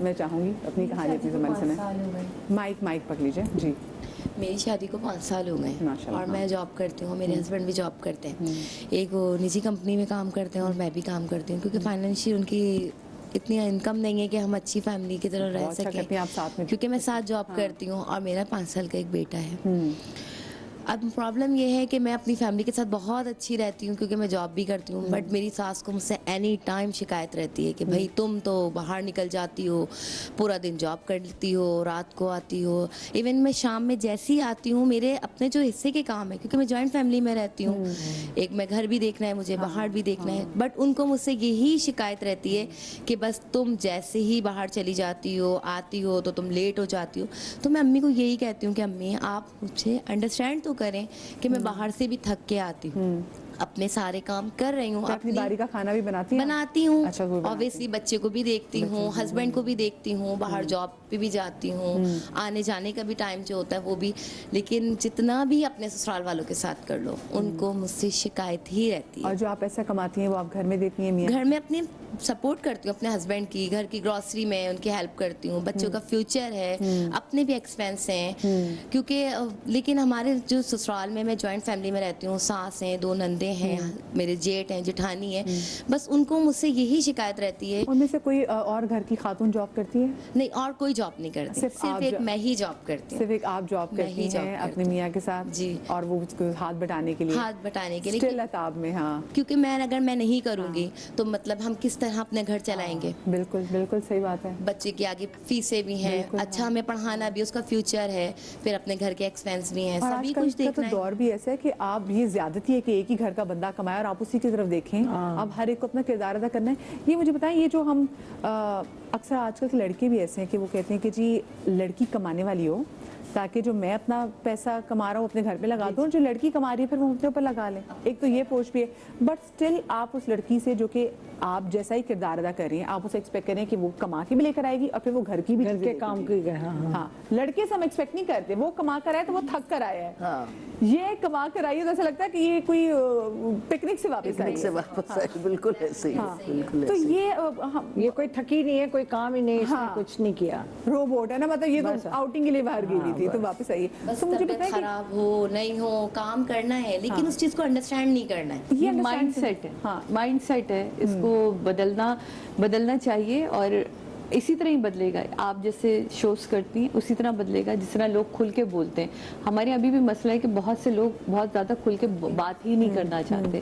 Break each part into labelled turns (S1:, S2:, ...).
S1: میں چاہوں گی اپنی کہانی اپنی زبان سنیں. مائک پکڑ لیجیے جی.
S2: میری شادی کو 5 سال ہو گئے اور میں جاب کرتی ہوں, میرے ہسبینڈ بھی جاب کرتے ہیں. ایک وہ نجی کمپنی میں کام کرتے ہیں اور میں بھی کام کرتی ہوں, کیونکہ فائنینشیل ان کی اتنی انکم نہیں ہے کہ ہم اچھی فیملی کی طرح رہ سکیں, کیونکہ میں ساتھ جاب کرتی ہوں اور میرا 5 سال کا ایک بیٹا ہے. اب پرابلم یہ ہے کہ میں اپنی فیملی کے ساتھ بہت اچھی رہتی ہوں کیونکہ میں جاب بھی کرتی ہوں, بٹ میری ساس کو مجھ سے اینی ٹائم شکایت رہتی ہے کہ بھائی تم تو باہر نکل جاتی ہو, پورا دن جاب کرتی ہو, رات کو آتی ہو. ایون میں شام میں جیسی آتی ہوں, میرے اپنے جو حصے کے کام ہے, کیونکہ میں جوائنٹ فیملی میں رہتی ہوں, ایک میں گھر بھی دیکھنا ہے مجھے, باہر بھی دیکھنا ہے, بٹ ان کو مجھ سے یہی شکایت رہتی ہے کہ بس تم جیسے ہی باہر چلی جاتی ہو, آتی ہو تو تم لیٹ ہو جاتی ہو. تو میں امی کو یہی کہتی ہوں کہ امی آپ مجھے انڈرسٹینڈ تو کریں کہ میں باہر سے بھی تھک کے آتی ہوں, اپنے سارے کام کر رہی ہوں,
S1: اپنی باری کا کھانا بھی
S2: بناتی ہوں, اوبیسلی بچے کو بھی دیکھتی ہوں, ہسبینڈ کو بھی دیکھتی ہوں, باہر جاب پہ بھی جاتی ہوں, آنے جانے کا بھی ٹائم جو ہوتا ہے وہ بھی. لیکن جتنا بھی اپنے سسرال والوں کے ساتھ کر لو, ان کو مجھ سے شکایت ہی رہتی ہے.
S1: اور جو آپ پیسہ کماتی ہیں وہ آپ گھر میں دیتی ہیں؟ میاں
S2: گھر میں اپنے سپورٹ کرتی ہوں, اپنے ہسبینڈ کی, گھر کی گروسری میں ان کی ہیلپ کرتی ہوں, بچوں کا فیوچر ہے, اپنے بھی ایکسپینس ہیں, کیونکہ لیکن ہمارے جو سسرال میں جوائنٹ فیملی میں رہتی ہوں, ساس ہیں, 2 نندے ہیں, میرے جیٹ ہیں, جٹھانی ہیں, بس ان کو مجھ سے یہی شکایت رہتی ہے.
S1: ان میں سے کوئی اور گھر کی خاتون جاب کرتی ہے؟
S2: نہیں, اور کوئی جاب نہیں کرتی, صرف ایک میں ہی جاب کرتی ہوں.
S1: صرف ایک آپ جاب کرتی ہیں اپنے میاں کے ساتھ؟
S2: جی.
S1: اور وہ ہاتھ بٹانے کے لیے اسٹل عتاب میں. ہاں,
S2: کیونکہ میں اگر میں نہیں کروں گی تو مطلب ہم کس طرح اپنے گھر چلائیں گے؟
S1: بالکل بالکل صحیح بات ہے.
S2: بچے کی آگے فیسیں بھی ہیں, اچھا ہمیں پڑھانا بھی, اس کا فیوچر ہے, پھر اپنے گھر کے ایکسپینس بھی ہیں, سبھی کچھ دیکھنا ہے.
S1: تو دور بھی ایسا ہے کہ آپ, یہ زیادتی ہے کہ ایک ہی گھر کا بندہ کمائے اور آپ اسی کی طرف دیکھیں, اب ہر ایک کو اپنا کردار ادا کرنا ہے. یہ مجھے بتائیں, یہ جو ہم اکثر آج کل کے لڑکے بھی ایسے ہیں کہ وہ کہتے ہیں کہ جی لڑکی کمانے والی ہو تاکہ جو میں اپنا پیسہ کما رہا ہوں اپنے گھر پہ لگا دوں, جو لڑکی کما رہی ہے پھر وہ اپنے اوپر لگا لیں. ایک تو یہ پوچھ بھی ہے, بٹ اسٹل آپ اس لڑکی سے جو کہ آپ جیسا ہی کردار ادا کر رہی ہیں, آپ اسے ایکسپیکٹ کریں کہ وہ کما کے بھی لے کر آئے گی اور پھر وہ گھر کی بھی
S3: کام کی.
S1: ہاں, لڑکے سے ہم ایکسپیکٹ نہیں کرتے, وہ کما کر آئے تو وہ تھک کر آیا ہے, یہ کما کر آئی ہے تو ایسا لگتا ہے کہ یہ کوئی پکنک سے واپس آئی ہے.
S4: بالکل ایسے ہی.
S1: تو یہ
S3: کوئی تھکی نہیں ہے, کوئی کام ہی نہیں, اس نے کچھ نہیں کیا,
S1: روبوٹ ہے نا, مطلب یہ تو آؤٹنگ کے لیے باہر گئی تھی تو واپس آئی.
S2: بس طبیعت خراب ہو نہیں ہو, کام کرنا ہے, لیکن اس چیز کو انڈرسٹینڈ نہیں کرنا ہے.
S5: یہ مائنڈ سیٹ ہے, مائنڈ سیٹ ہے, اس کو بدلنا چاہیے, اور اسی طرح ہی بدلے گا. آپ جیسے شوز کرتی ہیں اسی طرح بدلے گا جس طرح لوگ کھل کے بولتے ہیں. ہمارے ابھی بھی مسئلہ ہے کہ بہت سے لوگ بہت زیادہ کھل کے بات ہی نہیں کرنا چاہتے.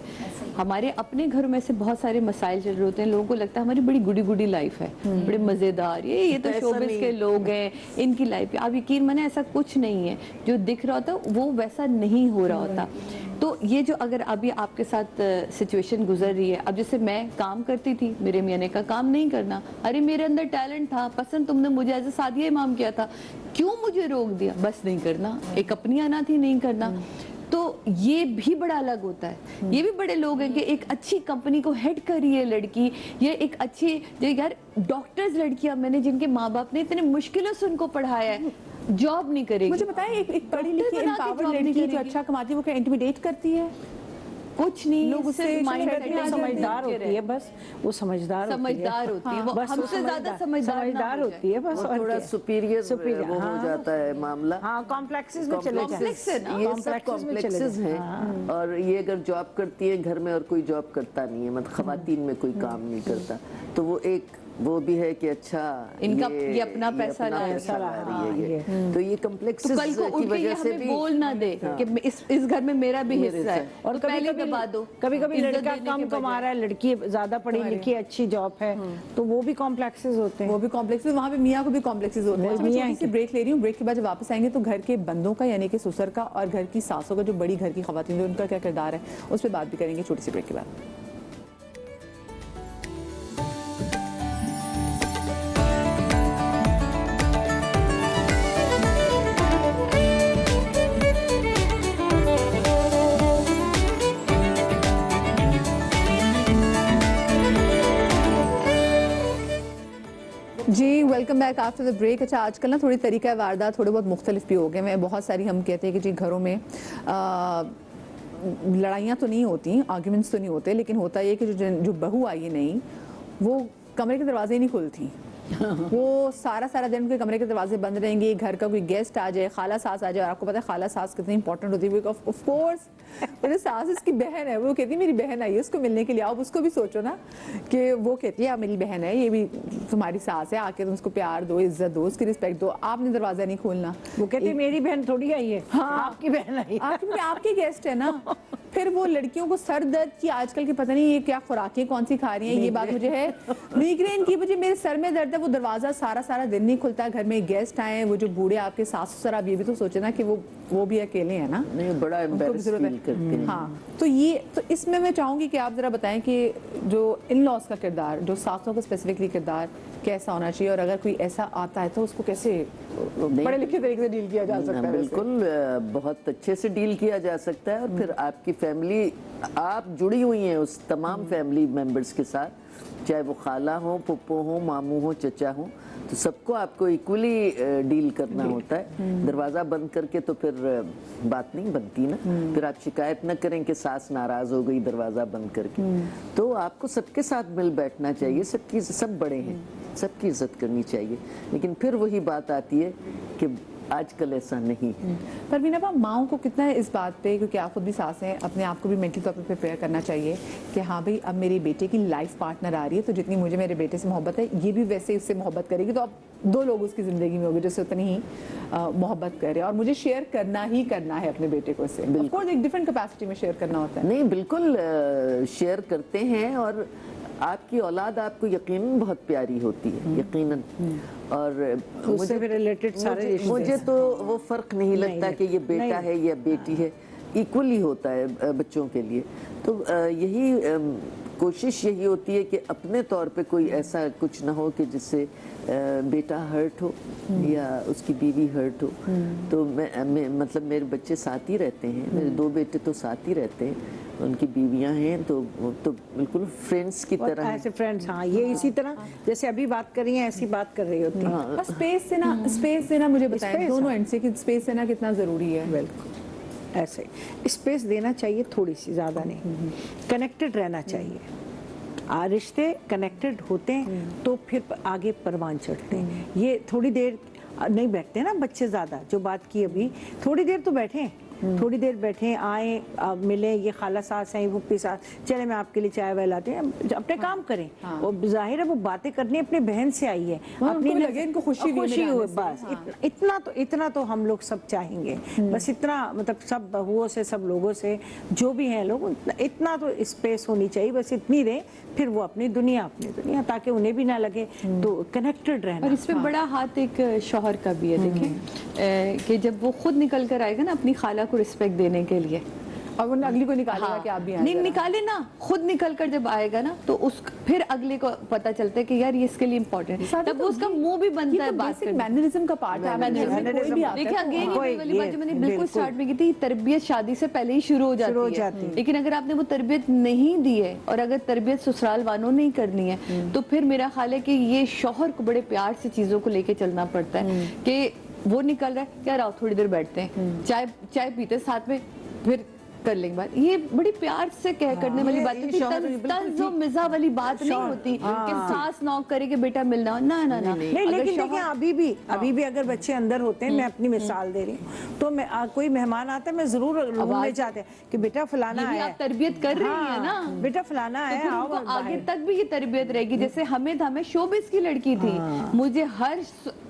S5: ہمارے اپنے گھروں میں سے بہت سارے مسائل چل رہے ہوتے ہیں, لوگوں کو لگتا ہے ہماری بڑی گڈی لائف ہے, بڑے مزیدار, یہ تو شوبز کے لوگ ہیں, ان کی لائف ہے. آپ یقین مانیں ایسا کچھ نہیں ہے, جو دکھ رہا ہوتا وہ ویسا نہیں ہو رہا ہوتا. تو یہ جو اگر ابھی آپ کے ساتھ سچویشن گزر رہی ہے, اب جیسے میں کام کرتی تھی, میرے میاں نے کہا کام نہیں کرنا, ارے میرے اندر ٹیلنٹ تھا, پسند تم نے مجھے ایز اے سعدیہ امام کیا تھا, کیوں مجھے روک دیا؟ بس نہیں کرنا, ایک اپنی آنا تھی نہیں کرنا. تو یہ بھی بڑا الگ ہوتا ہے. یہ بھی بڑے لوگ ہیں کہ ایک اچھی کمپنی کو ہیڈ کر رہی ہے لڑکی, یہ ایک اچھی, یار ڈاکٹرز لڑکیاں میں نے جن کے ماں باپ نے اتنے مشکلوں سے ان کو پڑھایا ہے, جاب نہیں کرے گی.
S1: مجھے بتائیں, ایک پڑھی لکھی امپاورڈ لڑکی جو اچھا کماتی ہے وہ کیا انٹیمیڈیٹ کرتی ہے؟
S5: کچھ نہیں,
S1: لوگ اس سے
S3: سمجھدار ہوتی ہے, بس وہ سمجھدار
S5: ہوتی ہے, وہ ہم سے زیادہ سمجھدار
S3: ہوتی ہے, بس
S4: تھوڑا سپیریئر وہ ہو جاتا ہے معاملہ.
S3: ہاں, کمپلیکسز میں چلے جاتے ہیں,
S4: یہ سب کمپلیکسز ہیں. اور یہ اگر جاب کرتی ہے گھر میں اور کوئی جاب کرتا نہیں ہے, مطلب خواتین میں کوئی کام نہیں کرتا, تو وہ ایک وہ بھی ہے کہ اچھا
S5: یہ اپنا پیسہ لا
S4: رہی ہے. تو یہ کمپلیکسز
S5: کل کو
S4: کی وجہ سے بھی
S5: بول نہ دے کہ اس گھر میں میرا بھی حصہ ہے,
S3: اور پہلے دبا دو. کبھی لڑکا کم کما رہا ہے, لڑکی زیادہ پڑھی لکھی اچھی جاب ہے, تو وہ بھی کمپلیکسز ہوتے ہیں.
S1: وہ بھی کمپلیکسز, وہاں پہ میاں کو بھی کمپلیکسز ہوتے ہیں. چھوٹی سی بریک لے رہی ہوں, بریک کے بعد جب واپس آئیں گے تو گھر کے بندوں کا یعنی کہ سسر کا اور گھر کی ساسوں کا, جو بڑی گھر کی خواتین ان کا کیا کردار ہے, اس پہ بات بھی کریں گے چھوٹی سی بریک کے بعد. جی welcome back after the break. اچھا, آج کل نا تھوڑی طریقہ واردات تھوڑے بہت مختلف بھی ہو گئے ہیں. بہت ساری ہم کہتے ہیں کہ جی گھروں میں لڑائیاں تو نہیں ہوتی, آرگیومنٹس تو نہیں ہوتے, لیکن ہوتا یہ کہ جو بہو آئی ہے نہیں, وہ کمرے کے دروازے نہیں کھلتی, वो सारा दिन उनके कमरे के दरवाजे बंद रहेंगे, घर का कोई गेस्ट आ जाए, खाला सास आ जाए, और आपको पता है खाला सास कितनी इंपॉर्टेंट होती है, ऑफ कोर्स मेरे सास इसकी बहन है, वो कहती है मेरी बहन आई है उसको मिलने के लिए, आप उसको भी सोचो ना कि वो कहती है मेरी बहन है, ये भी तुम्हारी सास है, आके तुम उसको प्यार दो, इज्जत दो, उसकी रिस्पेक्ट दो, आपने दरवाजा नहीं खोलना।
S3: वो कहती है मेरी बहन थोड़ी आई है,
S1: हाँ
S3: आपकी बहन आई है।
S1: आपके गेस्ट है ना। फिर वो लड़कियों को सर दर्द की आजकल की पता नहीं ये क्या खुराकें कौन सी खा रही हैं, ये बात मुझे है, माइग्रेन की मुझे, मेरे सर में दर्द है, वो दरवाजा सारा दिन नहीं खुलता, घर में गेस्ट आए, वो जो बूढ़े आपके सास ससुर, आप ये भी तो सोचे ना कि वो भी अकेले हैं ना,
S4: नहीं बड़ा एम्बैरेस फील करते हैं।
S1: हाँ तो इसमें मैं चाहूंगी कि आप जरा बताएं कि जो इन लॉज का किरदार, जो सासों का स्पेसिफिकली किरदार कैसा होना चाहिए, और अगर कोई ऐसा आता है तो उसको कैसे बड़े लिखे तरीके से डील किया जा सकता है?
S4: बिल्कुल बहुत अच्छे से डील किया जा सकता है, और फिर आपकी फैमिली, आप जुड़ी हुई हैं उस तमाम फैमिली मेंबर्स के साथ, चाहे वो खाला हो, पुप्पो हो, मामू हो, चचा हो, तो सबको आपको इक्वली डील करना होता है। दरवाज़ा बंद करके तो फिर बात नहीं बनती ना, फिर आप शिकायत न करें कि सास नाराज़ हो गई दरवाज़ा बंद करके, तो आपको सबके साथ मिल बैठना चाहिए, सब बड़े हैं, सबकी इज्जत करनी चाहिए। लेकिन फिर वही बात आती है कि आजकल ऐसा नहीं है।
S1: परवीन आप माओं को कितना है इस बात पे, क्योंकि आप खुद भी सास हैं, अपने आप को भी मेंटली तौर पे प्रिपेयर करना चाहिए कि हाँ भाई अब मेरे बेटे की लाइफ पार्टनर आ रही है, तो जितनी मुझे मेरे बेटे से मोहब्बत है ये भी वैसे उससे मोहब्बत करेगी, तो अब दो लोग उसकी ज़िंदगी में होंगे जिससे उतनी ही मोहब्बत करे, और मुझे शेयर करना ही करना है अपने बेटे को उससे। ऑफ कोर्स एक डिफरेंट कैपेसिटी में शेयर करना होता है।
S4: नहीं बिल्कुल शेयर करते हैं, और आपकी औलाद आपको यकीनन बहुत प्यारी होती है, यकीनन। और
S3: उससे भी रिलेटेड सारे रिश्ते
S4: मुझे तो वो फर्क नहीं लगता कि ये बेटा है या बेटी है, इक्वली होता है बच्चों के लिए। तो यही कोशिश यही होती है कि अपने तौर पे कोई ऐसा कुछ ना हो कि जिससे बेटा हर्ट हो या उसकी बीवी हर्ट हो। तो मैं मतलब मेरे बच्चे साथ ही रहते हैं, मेरे दो बेटे तो साथ ही रहते हैं, उनकी बीवियां हैं, तो वो तो बिल्कुल फ्रेंड्स की तरह
S3: ऐसे फ्रेंड्स। हाँ, ये इसी तरह जैसे अभी बात कर रही हैं ऐसी बात कर रही होती है।
S1: बस स्पेस देना मुझे बताएं दोनों एंड से कि स्पेस देना कितना ज़रूरी है।
S3: बिल्कुल ऐसे स्पेस देना चाहिए, थोड़ी सी, ज़्यादा नहीं। कनेक्टेड रहना चाहिए, रिश्ते कनेक्टेड होते हैं तो फिर आगे परवान चढ़ते हैं। ये थोड़ी देर नहीं बैठते ना बच्चे, ज़्यादा जो बात की अभी, थोड़ी देर तो बैठे, थोड़ी देर बैठे, आए मिले, ये खाला सास हैं, फुप्पी सास, चले मैं आपके लिए चाय वाय लाते हैं, अपने काम करें। वो जाहिर है वो बातें करनी अपनी बहन से आई है, अपनी
S1: लगे इनको खुशी
S3: हुई, बस इतना तो हम लोग सब चाहेंगे, बस इतना, मतलब सब बहुओं से, सब लोगों से, जो भी हैं लोग, इतना तो स्पेस होनी चाहिए, बस इतनी दें, फिर वो अपनी दुनिया, ताकि उन्हें भी ना लगे, तो कनेक्टेड रहना।
S5: और इसमें बड़ा हाथ एक शौहर का भी है, देखें कि जब वो खुद निकल कर आएगा ना अपनी खाला को रिस्पेक्ट देने के लिए,
S1: और वो अगली को निकालेगा कि आप भी
S5: नहीं निकाले ना, खुद निकल कर जब आएगा ना तो उस फिर अगले को पता चलता है कि यार ये इसके लिए इम्पोर्टेंट है, तब उसका मुंह भी बनता है बात करने।
S1: मैनरिज्म का पार्ट है।
S5: देखिए अगेन ये वाली बात जो मैंने बिल्कुल स्टार्ट में की थी, तरबियत शादी से पहले ही शुरू हो जाती है, लेकिन अगर आपने वो तरबियत नहीं दी है और अगर तरबियत ससुराल वालों ने ही करनी है, तो फिर मेरा ख्याल है कि ये शौहर को बड़े प्यार से चीजों को लेके चलना पड़ता है कि वो निकल रहा है, यार आओ थोड़ी देर बैठते हैं, चाय पीते साथ में, फिर कर लेंगे बात। ये बड़ी प्यार से कह करने वाली बात होती है, तंज़ो मिज़ा वाली बात नहीं होती कि सास नॉक करे कि बेटा मिलना, ना ना ना।
S3: नहीं, लेकिन देखिए अभी भी अगर बच्चे अंदर होते हैं, मैं अपनी मिसाल दे रही हूँ, तो मैं कोई मेहमान आता है, मैं जरूर रूम ले जाते हैं कि बेटा फलाना है,
S5: आप तरबियत कर रही है ना,
S3: बेटा फलाना है,
S5: आओ। आगे तक भी ये तरबियत रहेगी। जैसे हमें शोबिस की लड़की थी, मुझे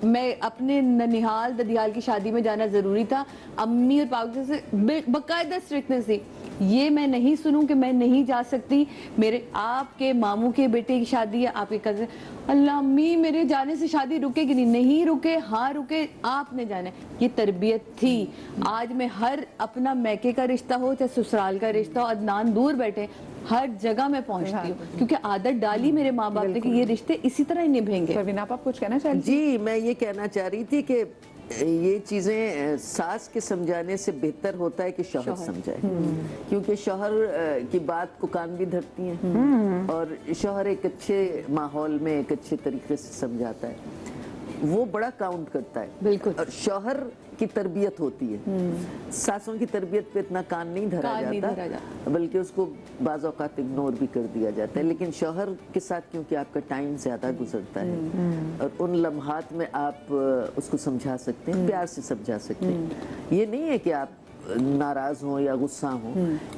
S5: मैं अपने ननिहाल ददियाल की शादी में जाना जरूरी था, अम्मी और पापा से बाकायदा स्ट्रिक्टनेस थी, ये मैं नहीं सुनूं कि मैं नहीं जा सकती, मेरे आपके मामू के बेटे की शादी है, आपके कज़न, अल्लाह अम्मी मेरे जाने से शादी रुकेगी नहीं रुके, हाँ रुके, आपने जाना है। ये तरबियत थी। आज मैं हर अपना मैके का रिश्ता हो चाहे ससुराल का रिश्ता हो, अदनान दूर बैठे, हर जगह मैं पहुंचती हूँ, क्योंकि आदत डाली मेरे माँ बाप ने कि ये रिश्ते इसी तरह ही निभेंगे।
S1: परवीन आप कुछ कहना चाहती?
S4: जी मैं ये कहना चाह रही थी कि ये चीज़ें सास के समझाने से बेहतर होता है कि शौहर समझाए, क्योंकि शौहर की बात को कान भी धरती हैं, और शौहर एक अच्छे माहौल में एक अच्छे तरीके से समझाता है। वो बड़ा काउंट करता है।
S5: बिल्कुल।
S4: और शौहर की तरबियत होती है, सासों की तरबियत पे इतना कान नहीं धरा जाता, बल्कि उसको बाज़ औक़ात इग्नोर भी कर दिया जाता है। लेकिन शौहर के साथ क्योंकि आपका टाइम ज़्यादा गुजरता है और उन लम्हात में आप उसको समझा सकते हैं, प्यार से समझा सकते हैं। ये नहीं है कि आप नाराज हो या गुस्सा हो,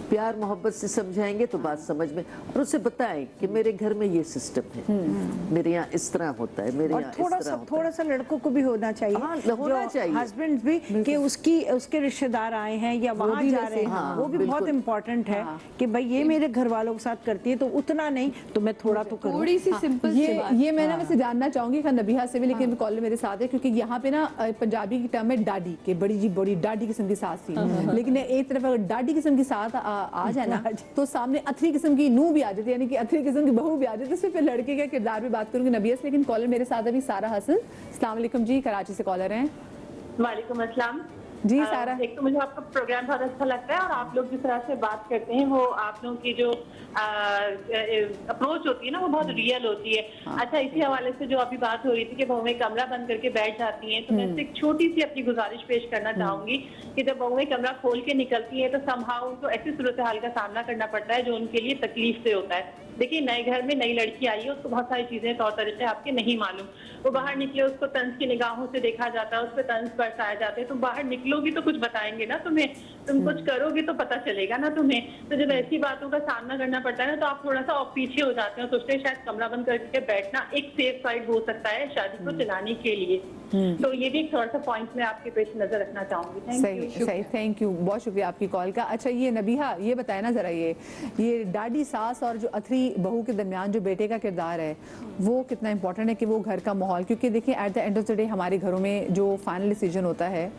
S4: प्यार मोहब्बत से समझाएंगे तो बात समझ में, और उसे बताएं कि मेरे घर में ये सिस्टम है, मेरे यहाँ इस तरह होता है, मेरे
S3: और
S4: यहाँ इस तरह होता है।
S3: थोड़ा सा लड़कों को भी होना चाहिए,
S4: हाँ, होना चाहिए।
S3: हस्बैंड भी कि उसके रिश्तेदार आए हैं या वहाँ जा रहे हैं,
S4: हाँ,
S3: वो भी बहुत
S4: बिल्कुल।
S3: इम्पोर्टेंट है कि भाई ये मेरे घर वालों के साथ करती है तो उतना नहीं तो मैं थोड़ा तो करूँ।
S5: थोड़ी सी सिंपल सी बात।
S1: ये मैं ना वैसे जानना चाहूंगी नबिहा से भी, लेकिन कॉल मेरे साथ है क्योंकि यहाँ पे ना पंजाबी की टर्म है डाडी, के बड़ी डाडी किस्म की सास थी, लेकिन एक तरफ अगर डाडी किस्म की सास आ जाए ना तो सामने अथरी किस्म की नूह भी आ जाती है, यानी कि अथरी किस्म की बहू भी आ जाती है। सिर्फ लड़के के किरदार पे बात करूंगी नबिया से, लेकिन कॉलर मेरे साथ अभी सारा हसन। अस्सलाम वालेकुम जी, कराची से कॉलर हैं।
S6: वालेकुम अस्सलाम
S1: जी सारा।
S6: एक तो मुझे आपका प्रोग्राम बहुत अच्छा लगता है और आप लोग जिस तरह से बात करते हैं वो आप लोगों की जो अप्रोच होती है ना वो बहुत रियल होती है। अच्छा, इसी हवाले से जो अभी बात हो रही थी कि बहुएं कमरा बंद करके बैठ जाती हैं, तो मैं इससे एक छोटी सी अपनी गुजारिश पेश करना चाहूंगी कि जब बहुएं कमरा खोल के निकलती हैं तो समहाउ उनको ऐसी सूरत हाल का सामना करना पड़ता है जो उनके लिए तकलीफ से होता है। देखिए, नए घर में नई लड़की आई है, उसको बहुत सारी चीजें तौर तरीके आपके नहीं मालूम, वो बाहर निकले उसको तंज की निगाहों से देखा जाता है, उस पर तंज बरसाए जाते हैं। तुम बाहर निकलोगी तो कुछ बताएंगे ना तुम्हें, तुम कुछ करोगे तो पता चलेगा ना तुम्हें। तो जब ऐसी बातों का सामना करना पड़ता है ना तो आप थोड़ा सा और पीछे हो जाते हैं, सोचते हैं शायद कमरा बंद करके बैठना एक सेफ साइड हो सकता है शादी को चलाने के लिए। तो ये भी एक थोड़ा सा पॉइंट में आपके पेश नजर रखना चाहूंगी।
S1: सही, थैंक यू, बहुत शुक्रिया आपकी कॉल का। अच्छा, ये नबिहा ये बताए ना जरा, ये डाडी सास और जो अथरी बहू के दरमियान जो बेटे का किरदार है वो कितना इंपॉर्टेंट है कि वो घर का माहौल, क्योंकि देखिए at the end of the day हमारे घरों में जो फाइनल डिसीजन होता है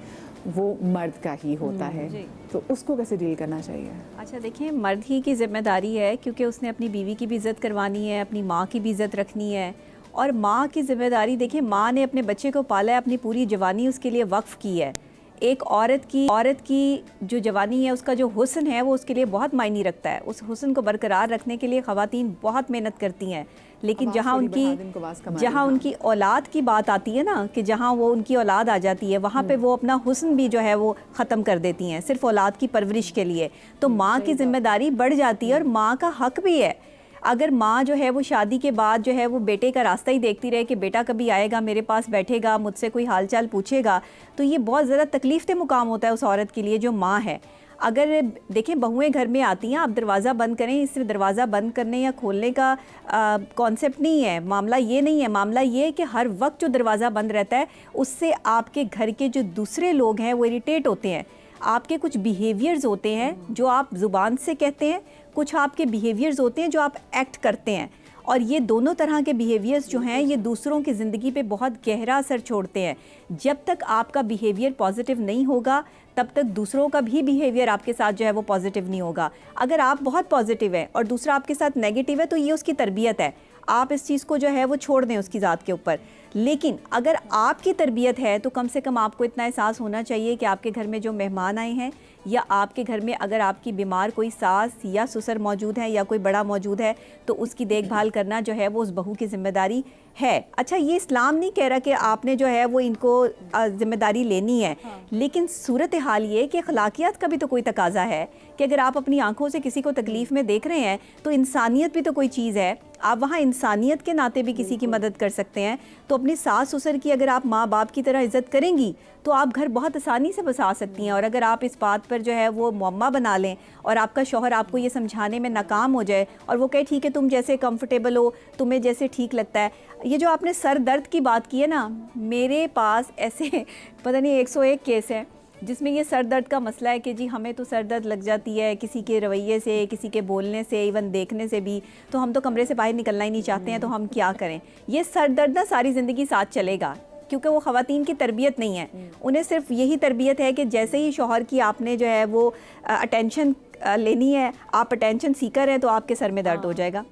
S1: वो मर्द का ही होता है, तो उसको कैसे डील करना चाहिए?
S7: अच्छा देखिए, मर्द ही की जिम्मेदारी है क्योंकि उसने अपनी बीवी की भी इज़्ज़त करवानी है, अपनी माँ की भी इज़्ज़त रखनी है। और माँ की जिम्मेदारी, देखिए माँ ने अपने बच्चे को पाला है, अपनी पूरी जवानी उसके लिए वक्फ़ की है। एक औरत की जो जवानी है, उसका जो हुस्न है वो उसके लिए बहुत मायने रखता है। उस हुस्न को बरकरार रखने के लिए ख़वातीन बहुत मेहनत करती हैं, लेकिन जहाँ उनकी औलाद की बात आती है ना, कि जहाँ वो उनकी औलाद आ जाती है वहाँ पे वो अपना हुस्न भी जो है वो ख़त्म कर देती हैं सिर्फ औलाद की परवरिश के लिए। तो माँ की जिम्मेदारी बढ़ जाती है और माँ का हक भी है। अगर माँ जो है वो शादी के बाद जो है वो बेटे का रास्ता ही देखती रहे कि बेटा कभी आएगा मेरे पास बैठेगा, मुझसे कोई हालचाल पूछेगा, तो ये बहुत ज़्यादा तकलीफ़ दे मुकाम होता है उस औरत के लिए जो माँ है। अगर देखें बहुएं घर में आती हैं, आप दरवाज़ा बंद करें, इससे दरवाज़ा बंद करने या खोलने का कॉन्सेप्ट नहीं है, मामला ये नहीं है। मामला ये है कि हर वक्त जो दरवाज़ा बंद रहता है उससे आपके घर के जो दूसरे लोग हैं वो इरिटेट होते हैं। आपके कुछ बिहेवियर्स होते हैं जो आप ज़ुबान से कहते हैं, कुछ आपके बिहेवियर्स होते हैं जो आप एक्ट करते हैं, और ये दोनों तरह के बिहेवियर्स जो हैं ये दूसरों की ज़िंदगी पे बहुत गहरा असर छोड़ते हैं। जब तक आपका बिहेवियर पॉजिटिव नहीं होगा तब तक दूसरों का भी बिहेवियर आपके साथ जो है वो पॉजिटिव नहीं होगा। अगर आप बहुत पॉजिटिव हैं और दूसरा आपके साथ नेगेटिव है तो ये उसकी तरबियत है, आप इस चीज़ को जो है वो छोड़ दें उसकी ज़ात के ऊपर। लेकिन अगर आपकी तरबियत है तो कम से कम आपको इतना एहसास होना चाहिए कि आपके घर में जो मेहमान आए हैं या आपके घर में अगर आपकी बीमार कोई सास या ससुर मौजूद है या कोई बड़ा मौजूद है तो उसकी देखभाल करना जो है वो उस बहू की ज़िम्मेदारी है। अच्छा, ये इस्लाम नहीं कह रहा कि आपने जो है वो इनको ज़िम्मेदारी लेनी है, लेकिन सूरत हाल ये कि अखलाकियात का भी तो कोई तकाजा है कि अगर आप अपनी आंखों से किसी को तकलीफ़ में देख रहे हैं तो इंसानियत भी तो कोई चीज़ है, आप वहाँ इंसानियत के नाते भी किसी की मदद कर सकते हैं। तो अपनी सास ससुर की अगर आप माँ बाप की तरह इज़्ज़त करेंगी तो आप घर बहुत आसानी से बसा सकती हैं। और अगर आप इस बात पर जो है वो मुअम्मा बना लें और आपका शौहर आपको ये समझाने में नाकाम हो जाए और वो कहे ठीक है तुम जैसे कंफर्टेबल हो, तुम्हें जैसे ठीक लगता है। ये जो आपने सर दर्द की बात की है ना, मेरे पास ऐसे पता नहीं 101 केस है जिसमें ये सर दर्द का मसला है कि जी हमें तो सर दर्द लग जाती है किसी के रवैये से, किसी के बोलने से, इवन देखने से भी, तो हम तो कमरे से बाहर निकलना ही नहीं चाहते हैं, तो हम क्या करें। ये सर दर्द ना सारी ज़िंदगी साथ चलेगा क्योंकि वो ख़वातीन की तरबियत नहीं है। उन्हें सिर्फ यही तरबियत है कि जैसे ही शौहर की आपने जो है वो अटेंशन लेनी है, आप अटेंशन सीकर हैं तो आपके सर में दर्द हो जाएगा।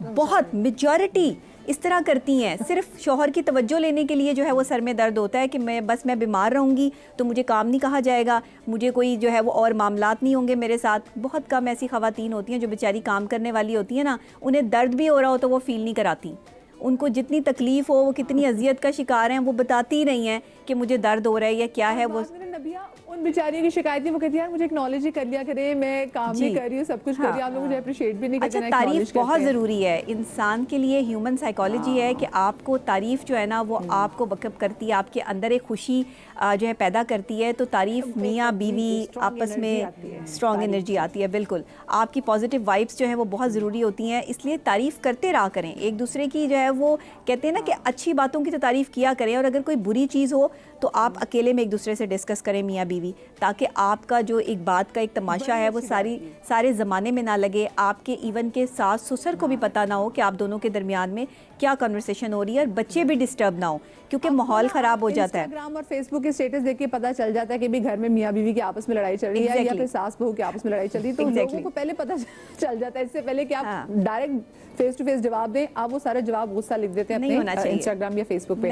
S7: बहुत मेजॉरिटी इस तरह करती हैं, सिर्फ शौहर की तवज्जो लेने के लिए जो है वो सर में दर्द होता है कि मैं बीमार रहूँगी तो मुझे काम नहीं कहा जाएगा, मुझे कोई जो है वो और मामलात नहीं होंगे मेरे साथ। बहुत कम ऐसी ख़वातीन होती हैं जो बेचारी काम करने वाली होती हैं ना, उन्हें दर्द भी हो रहा हो तो वो फील नहीं कराती, ان کو جتنی تکلیف ہو, وہ کتنی اذیت کا شکار ہیں, وہ بتاتی ہی نہیں ہیں کہ مجھے درد ہو رہا ہے یا کیا ہے. وہ
S1: نبیہ ان بیچاریوں کی شکایت تھی, وہ کہتی ہے یار مجھے اکنالج ہی کر لیا کرے, میں کام بھی کر رہی ہوں, سب کچھ کر رہی ہوں, آپ لوگ مجھے اپریشیٹ بھی نہیں کرتے.
S7: اچھا, تعریف بہت ضروری ہے انسان کے لیے. ہیومن سائیکالوجی ہے کہ آپ کو تعریف جو ہے نا وہ آپ کو بکپ کرتی ہے, آپ کے اندر ایک خوشی جو ہے پیدا کرتی ہے. تو تعریف میاں بیوی آپس میں اسٹرانگ انرجی آتی ہے. بالکل, آپ کی پازیٹیو وائبس جو ہیں وہ بہت ضروری ہوتی ہیں, اس لیے تعریف کرتے رہا کریں ایک دوسرے کی. جو ہے وہ کہتے ہیں نا کہ اچھی باتوں کی تو تعریف کیا کریں, اور اگر کوئی بری چیز ہو تو آپ اکیلے میں ایک دوسرے سے ڈسکس کریں میاں بیوی, تاکہ آپ کا جو ایک بات کا ایک تماشا ہے وہ سارے زمانے میں نہ لگے. آپ کے ایون کے ساس سسر کو بھی پتہ نہ ہو کہ آپ دونوں کے درمیان میں کیا کنورسیشن ہو رہی ہے, اور بچے بھی ڈسٹرب نہ ہو, کیونکہ ماحول خراب ہو جاتا ہے.
S1: انسٹاگرام اور فیس بک کے اسٹیٹس دیکھ کے پتہ چل جاتا ہے کہ بھی گھر میں میاں بیوی کے آپس میں لڑائی چل رہی ہے, یا پھر ساس بہو کے آپس میں لڑائی چل رہی ہے. تو لوگوں کو پہلے پتہ چل جاتا ہے, اس سے پہلے کہ آپ ڈائریکٹ فیس ٹو فیس جواب دیں, آپ وہ سارا جواب غصہ لکھ دیتے ہیں اپنے انسٹاگرام یا فیس بک پہ.